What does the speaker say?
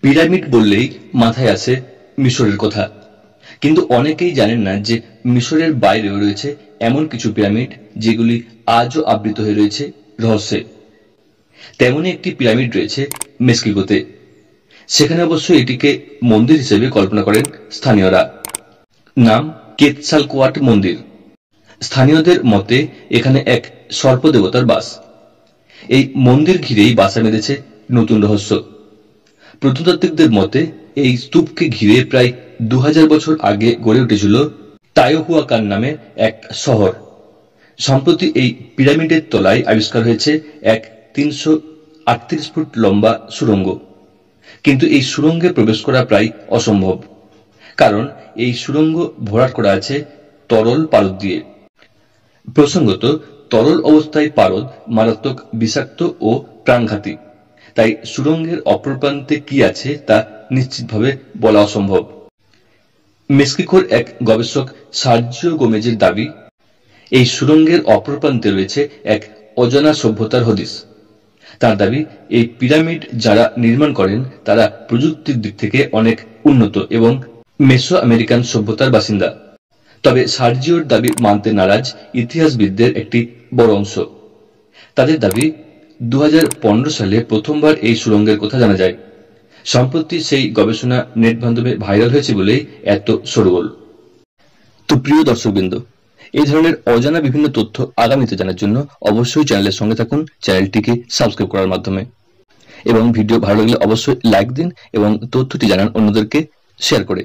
Pyramid বললেই মাথায় আসে মিশরের কথা, কিন্তু অনেকেই জানেন না যে মিশরের বাইরেও রয়েছে এমন কিছু পিরামিড যেগুলি আজও আবৃত হয়ে রয়েছে রহস্যে। তেমনই একটি পিরামিড রয়েছে মেক্সিকোতে। সেখানে অবশ্য এটিকে মন্দির হিসেবে কল্পনা করেন স্থানীয়রা। নাম কেতসালকোয়াটল মন্দির। স্থানীয়দের মতে এখানে এক সর্পদেবতার বাস। এই মন্দির ঘিরেই বাসা বেঁধেছে নতুন রহস্য। প্রত্নতাত্ত্বিকদের মতে এই স্তূপকে ঘিরে প্রায় 2000 বছর আগে গড়ে উঠেছিল তায়োহুয়াকান নামে এক শহর। সম্প্রতি এই পিরামিডের তলায় আবিষ্কার হয়েছে এক 338 ফুট লম্বা সুড়ঙ্গ, কিন্তু এই সুড়ঙ্গে প্রবেশ করা প্রায় অসম্ভব, কারণ এই সুড়ঙ্গ ভরাট করা আছে তরল পারদ দিয়ে। প্রসঙ্গত, তরল অবস্থায় পারদ মারাত্মক বিষাক্ত ও প্রাণঘাতী, তাই সুড়ঙ্গের অপর প্রান্তে কি আছে তা নিশ্চিতভাবে বলা অসম্ভব। মেক্সিকোর এক গবেষক সার্জিও গোমেজের দাবি, এই সুড়ঙ্গের অপর প্রান্তে রয়েছে এক অজানা সভ্যতার হদিস। তার দাবি, এই পিরামিড যারা নির্মাণ করেন তারা প্রযুক্তির দিক থেকে অনেক উন্নত এবং মেসো আমেরিকান সভ্যতার বাসিন্দা। তবে সার্জিওর দাবি মানতে নারাজ ইতিহাসবিদদের একটি বড় অংশ। তাদের দাবি, 2015 সালে প্রথমবার এই সুড়ঙ্গের কথা জানা যায়। সম্প্রতি সেই গবেষণা নেট মাধ্যমে ভাইরাল হয়েছে বলেই এত শোরগোল। তো প্রিয় দর্শকবৃন্দ, এই ধরনের অজানা বিভিন্ন তথ্য আগামীতে জানার জন্য অবশ্যই চ্যানেলের সঙ্গে থাকুন, চ্যানেলটিকে সাবস্ক্রাইব করার মাধ্যমে। এবং ভিডিও ভালো লাগলে অবশ্যই লাইক দিন এবং তথ্যটি জানান অন্যদেরকে শেয়ার করে।